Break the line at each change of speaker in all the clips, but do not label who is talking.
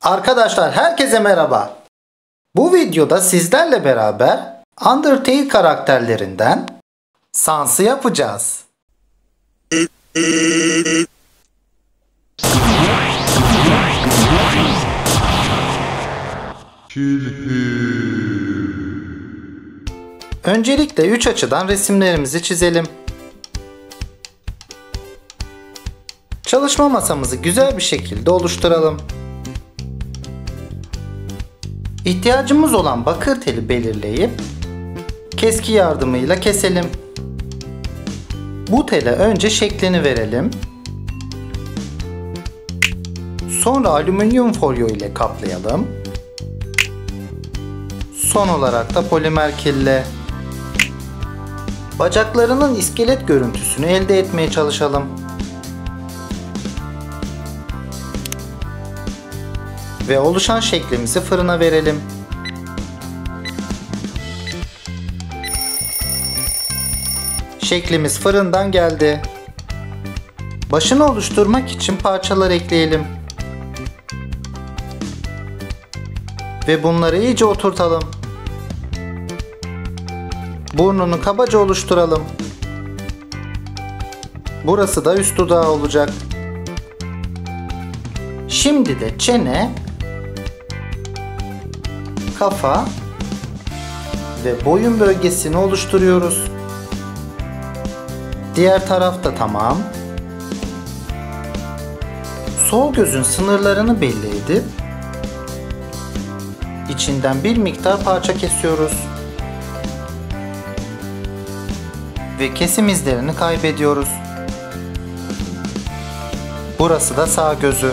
Arkadaşlar herkese merhaba. Bu videoda sizlerle beraber Undertale karakterlerinden Sans'ı yapacağız. Öncelikle 3 açıdan resimlerimizi çizelim. Çalışma masamızı güzel bir şekilde oluşturalım. İhtiyacımız olan bakır teli belirleyip keski yardımıyla keselim. Bu tele önce şeklini verelim. Sonra alüminyum folyo ile kaplayalım. Son olarak da polimer kille. Bacaklarının iskelet görüntüsünü elde etmeye çalışalım. Ve oluşan şeklimizi fırına verelim. Şeklimiz fırından geldi. Başını oluşturmak için parçalar ekleyelim. Ve bunları iyice oturtalım. Burnunu kabaca oluşturalım. Burası da üst dudağı olacak. Şimdi de çene, kafa ve boyun bölgesini oluşturuyoruz. Diğer taraf da tamam. Sol gözün sınırlarını belli edip içinden bir miktar parça kesiyoruz. Ve kesim izlerini kaybediyoruz. Burası da sağ gözü.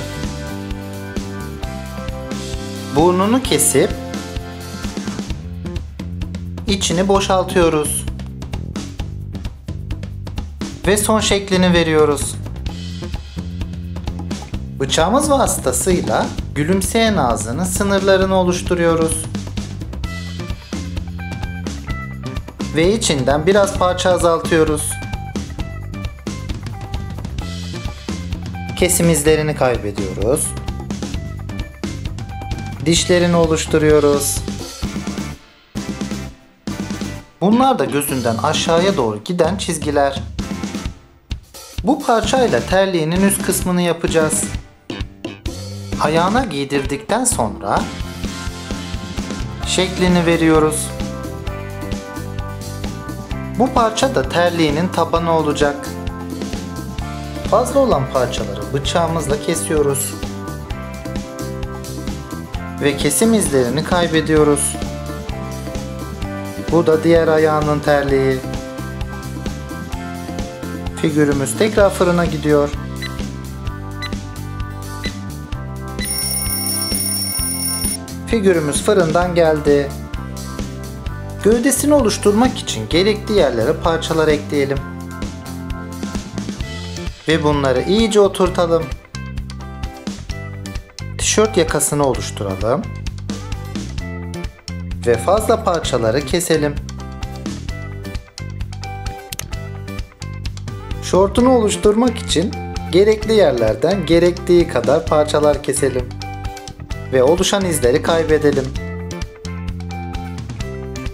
Burnunu kesip içini boşaltıyoruz. Ve son şeklini veriyoruz. Bıçağımız vasıtasıyla gülümseyen ağzının sınırlarını oluşturuyoruz. Ve içinden biraz parça azaltıyoruz. Kesim izlerini kaybediyoruz. Dişlerini oluşturuyoruz. Bunlar da gözünden aşağıya doğru giden çizgiler. Bu parçayla terliğinin üst kısmını yapacağız. Ayağına giydirdikten sonra şeklini veriyoruz. Bu parça da terliğinin tabanı olacak. Fazla olan parçaları bıçağımızla kesiyoruz. Ve kesim izlerini kaybediyoruz. Bu da diğer ayağının terliği. Figürümüz tekrar fırına gidiyor. Figürümüz fırından geldi. Gövdesini oluşturmak için gerekli yerlere parçalar ekleyelim. Ve bunları iyice oturtalım. Tişört yakasını oluşturalım. Ve fazla parçaları keselim. Şortunu oluşturmak için gerekli yerlerden gerektiği kadar parçalar keselim. Ve oluşan izleri kaybedelim.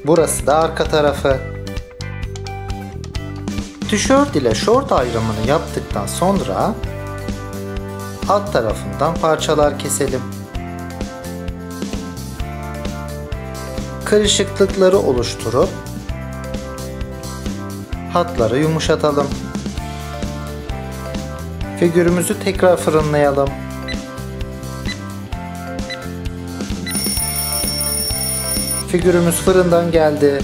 Burası da arka tarafı. Tişört ile şort ayrımını yaptıktan sonra alt tarafından parçalar keselim. Kırışıklıkları oluşturup hatları yumuşatalım. Figürümüzü tekrar fırınlayalım. Figürümüz fırından geldi.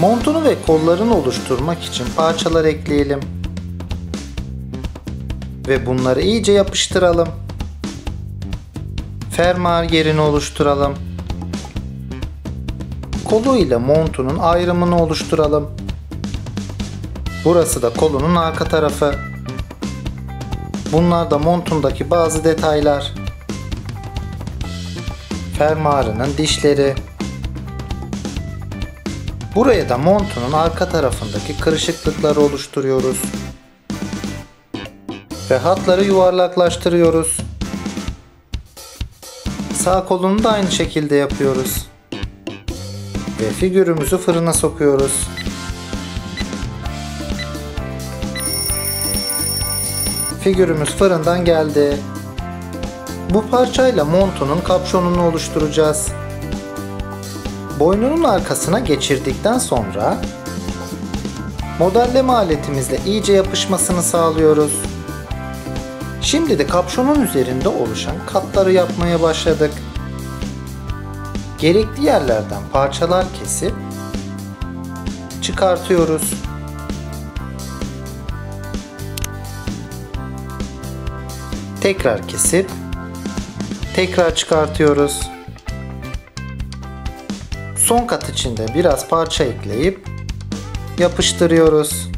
Montunu ve kollarını oluşturmak için parçalar ekleyelim. Ve bunları iyice yapıştıralım. Fermuar yerini oluşturalım. Kolu ile montunun ayrımını oluşturalım. Burası da kolunun arka tarafı. Bunlar da montundaki bazı detaylar. Fermuarının dişleri. Buraya da montunun arka tarafındaki kırışıklıkları oluşturuyoruz. Ve hatları yuvarlaklaştırıyoruz. Sağ kolunu da aynı şekilde yapıyoruz. Ve figürümüzü fırına sokuyoruz. Figürümüz fırından geldi. Bu parçayla montunun kapşonunu oluşturacağız. Boynunun arkasına geçirdikten sonra modelleme aletimizle iyice yapışmasını sağlıyoruz. Şimdi de kapşonun üzerinde oluşan katları yapmaya başladık. Gerekli yerlerden parçalar kesip çıkartıyoruz. Tekrar kesip tekrar çıkartıyoruz. Son kat için de biraz parça ekleyip yapıştırıyoruz.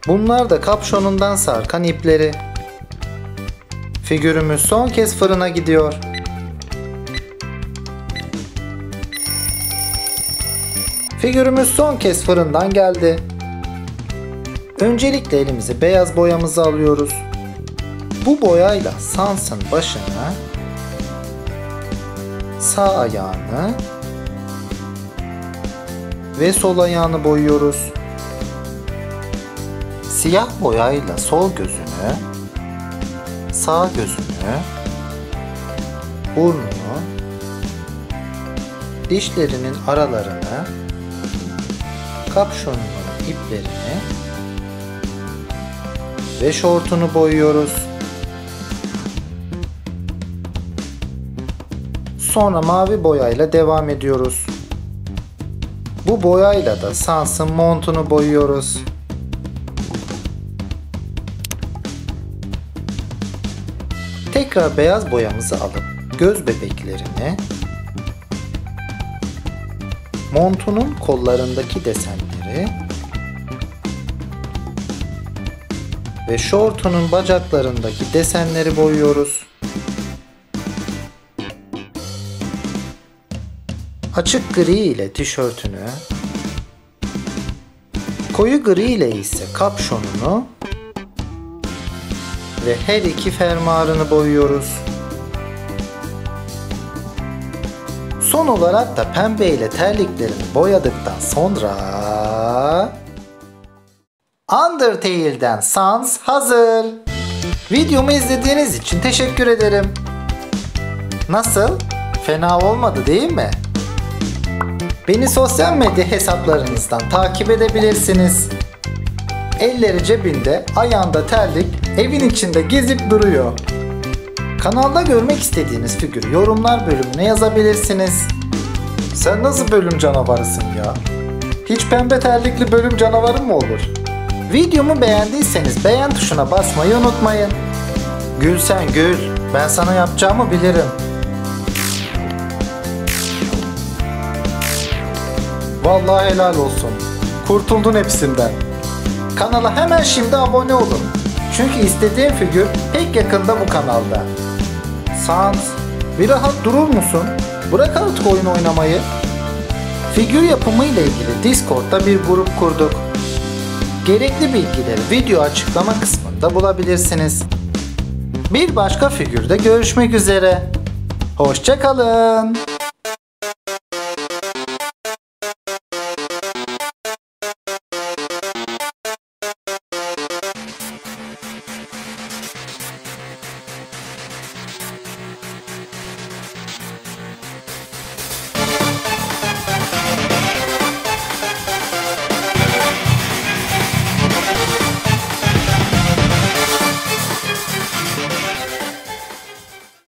Bunlar da kapşonundan sarkan ipleri. Figürümüz son kez fırına gidiyor. Figürümüz son kez fırından geldi. Öncelikle elimize beyaz boyamızı alıyoruz. Bu boyayla Sans'ın başını, sağ ayağını ve sol ayağını boyuyoruz. Siyah boyayla sol gözünü, sağ gözünü, burnunu, dişlerinin aralarını, kapşonunun iplerini ve şortunu boyuyoruz. Sonra mavi boyayla devam ediyoruz. Bu boyayla da Sans'ın montunu boyuyoruz. Tekrar beyaz boyamızı alıp göz bebeklerini, montunun kollarındaki desenleri ve şortunun bacaklarındaki desenleri boyuyoruz. Açık gri ile tişörtünü, koyu gri ile ise kapşonunu ve her iki fermuarını boyuyoruz. Son olarak da pembe ile terliklerini boyadıktan sonra Undertale'den Sans hazır. Videomu izlediğiniz için teşekkür ederim. Nasıl? Fena olmadı değil mi? Beni sosyal medya hesaplarınızdan takip edebilirsiniz. Elleri cebinde, ayağında terlik, evin içinde gezip duruyor. Kanalda görmek istediğiniz figürü yorumlar bölümüne yazabilirsiniz. Sen nasıl bölüm canavarısın ya? Hiç pembe terlikli bölüm canavarı mı olur? Videomu beğendiyseniz beğen tuşuna basmayı unutmayın. Gül sen gül, ben sana yapacağımı bilirim. Vallahi helal olsun. Kurtuldun hepsinden. Kanala hemen şimdi abone olun. Çünkü istediğim figür pek yakında bu kanalda. Sans, bir rahat durur musun? Bırak artık oyun oynamayı. Figür yapımı ile ilgili Discord'da bir grup kurduk. Gerekli bilgileri video açıklama kısmında bulabilirsiniz. Bir başka figürde görüşmek üzere. Hoşça kalın.